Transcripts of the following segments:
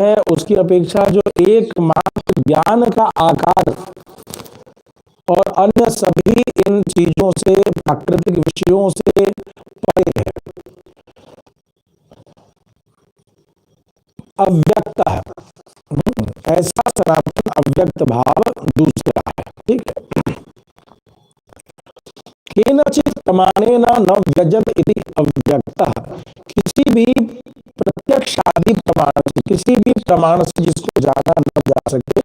है उसकी अपेक्षा जो एकमात्र ज्ञान का आकार और अन्य सभी इन चीजों से, प्राकृतिक विषयों से परे है, अव्यक्त है। ऐसा सनातन अव्यक्त भाव दूसरा है। ठीक है। केनचित् प्रमाणेन न व्यजत इति अव्यक्तः, किसी भी प्रत्यक्षादि प्रमाण से, किसी भी प्रमाण से जिसको जाना न जा सके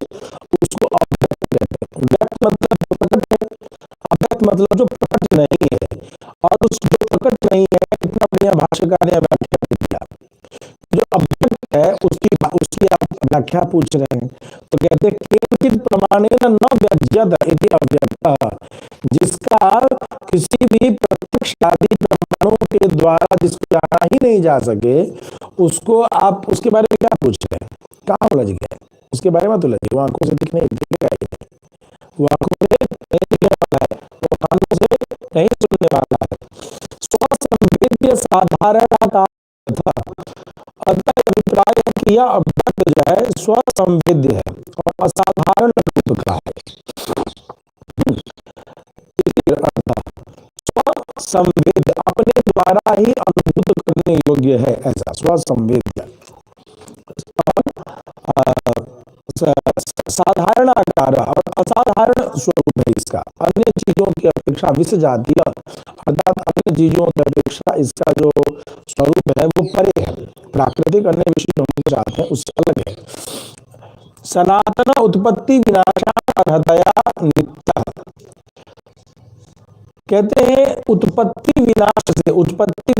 उसको अव्यक्त कहते हैं। व्यक्त मतलब जो प्रकट है, अव्यक्त मतलब जो प्रकट नहीं है। और उस जो प्रकट नहीं है, इतना बढ़िया भाष्यकार ने व्याख्या दिया। जो अव्यक्त है उसकी आप व्याख्या पूछ रहे हैं, तो कहते हैं केनचित् प्रमाणेन न व्यज्यत इति अव्यक्तः, जिसका किसी भी प्रत्यक्ष आदि प्रमाणों के द्वारा जिसको जाना ही नहीं जा सके, उसको आप उसके बारे में क्या पूछ रहे हैं? कहाँ उलझ गए? उसके बारे में तो उलझ गए। वो आंखों से दिखने दिखेगा ही नहीं, वो आंखों से नहीं दिखने वाला है, वो कानों से नहीं सुनने वाला है। स्वसंवेद्य साधारण का अतः अभिप्राय किया अव्यक्त जो है स्वसंवेद्य है और असाधारण रूप का है। स्वसंवेद्य अपने द्वारा ही अनुभूत करने योग्य है, ऐसा स्वसंवेद्य। साधारण आकार और असाधारण स्वरूप है इसका, अन्य चीजों की अपेक्षा विष जातीय, अर्थात अन्य चीजों की अपेक्षा इसका जो स्वरूप है वो परे है, प्राकृतिक अन्य विषय होने के साथ है, उससे अलग है। सनातन उत्पत्ति विनाशार्हतया नित्य, कहते हैं उत्पत्ति विनाश से, उत्पत्ति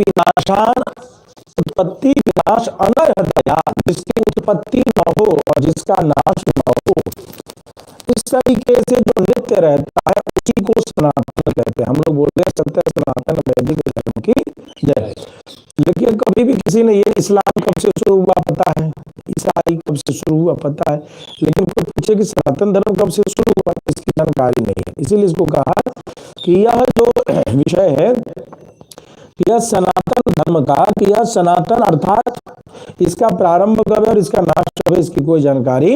विनाश अनर्हतया, जिसकी उत्पत्ति न हो और जिसका नाश न हो, इस तरीके से जो नित्य रहता है उसी को सनातन कहते हैं। हम लोग बोलते हैं सत्य सनातन वैदिक धर्म की जय। लेकिन कभी भी किसी ने ये इस्लाम कब से शुरू हुआ पता है, ईसाई कब से शुरू हुआ पता है, लेकिन कोई पूछे कि सनातन धर्म कब से शुरू हुआ, इसकी जानकारी नहीं है। इसीलिए इसको कहा कि यह जो विषय है, यह सनातन धर्म का, कि यह सनातन अर्थात इसका प्रारंभ कब है और इसका नाश कब है, इसकी कोई जानकारी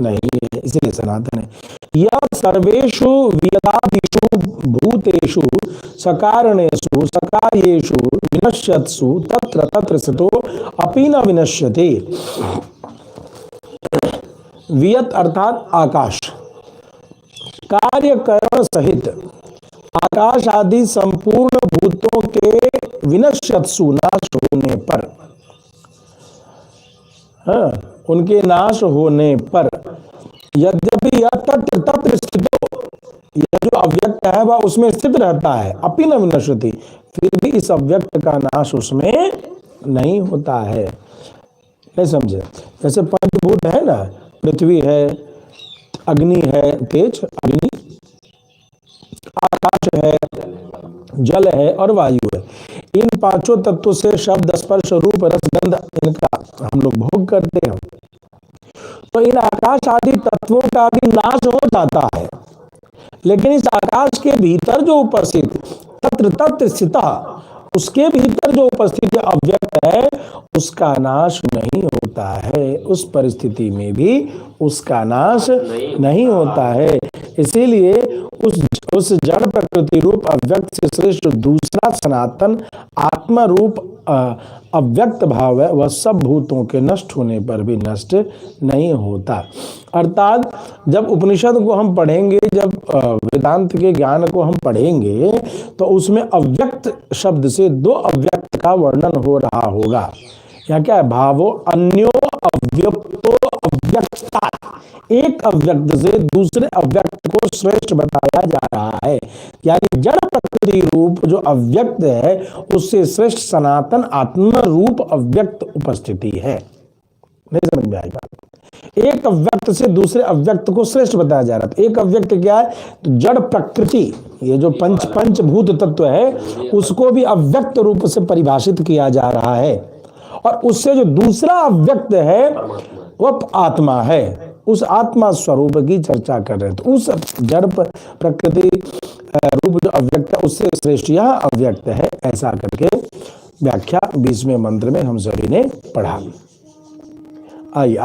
नहीं है, इसलिए सनातन है। यह सर्वेषु वेदादिषु भूतेषु सकारणेषु सकार्येषु विनश्यत्सु तत्र तत्र स्थितो अपि न विनश्यते। वियत अर्थात आकाश, कार्यकरण सहित आकाश आदि संपूर्ण भूतों के विनश्यत्सु नाश होने पर, उनके नाश होने पर, यद्यपि यह तत्र तत्र स्थितो, यह जो अव्यक्त है वह उसमें स्थित रहता है, अपि न विनश्यति, फिर भी इस अव्यक्त का नाश उसमें नहीं होता है। नहीं समझे? जैसे पंचभूत है ना, पृथ्वी है, अग्नि है, तेज अग्नि, आकाश है, जल है और वायु है। इन पांचों तत्वों से शब्द स्पर्श रूप रस गंध इनका हम लोग भोग करते हैं। तो इन आकाश आदि तत्वों का भी नाश हो जाता है, लेकिन इस आकाश के भीतर जो उपस्थित तत्र तत्र स्थित, उसके भीतर जो उपस्थित अव्यक्त है उसका नाश नहीं होता है। उस परिस्थिति में भी उसका नाश नहीं होता है। इसीलिए उस जड़ प्रकृति रूप अव्यक्त से श्रेष्ठ दूसरा सनातन आत्मा रूप अव्यक्त भाव है, वह सब भूतों के नष्ट होने पर भी नष्ट नहीं होता। अर्थात जब उपनिषद को हम पढ़ेंगे, जब वेदांत के ज्ञान को हम पढ़ेंगे, तो उसमें अव्यक्त शब्द से दो अव्यक्त का वर्णन हो रहा होगा। यहाँ क्या है? भावो अन्यो अव्यक्तो अव्यक्ता, एक अव्यक्त से दूसरे अव्यक्त को श्रेष्ठ बताया जा रहा है। यानी जड़ प्रकृति रूप जो अव्यक्त है उससे श्रेष्ठ सनातन आत्मा रूप अव्यक्त उपस्थिति है। नहीं समझ में आई बात? एक अव्यक्त से दूसरे अव्यक्त को श्रेष्ठ बताया जा रहा था। एक अव्यक्त क्या है? तो जड़ प्रकृति, ये जो पंचभूत तत्व है उसको भी अव्यक्त रूप से परिभाषित किया जा रहा है, और उससे जो दूसरा अव्यक्त है वह आत्मा है। उस आत्मा स्वरूप की चर्चा कर रहे हैं। तो उस जड़ प्रकृति रूप जो अव्यक्त है उससे श्रेष्ठ यह अव्यक्त है, ऐसा करके व्याख्या 20वें मंत्र में हम सभी ने पढ़ा। आइए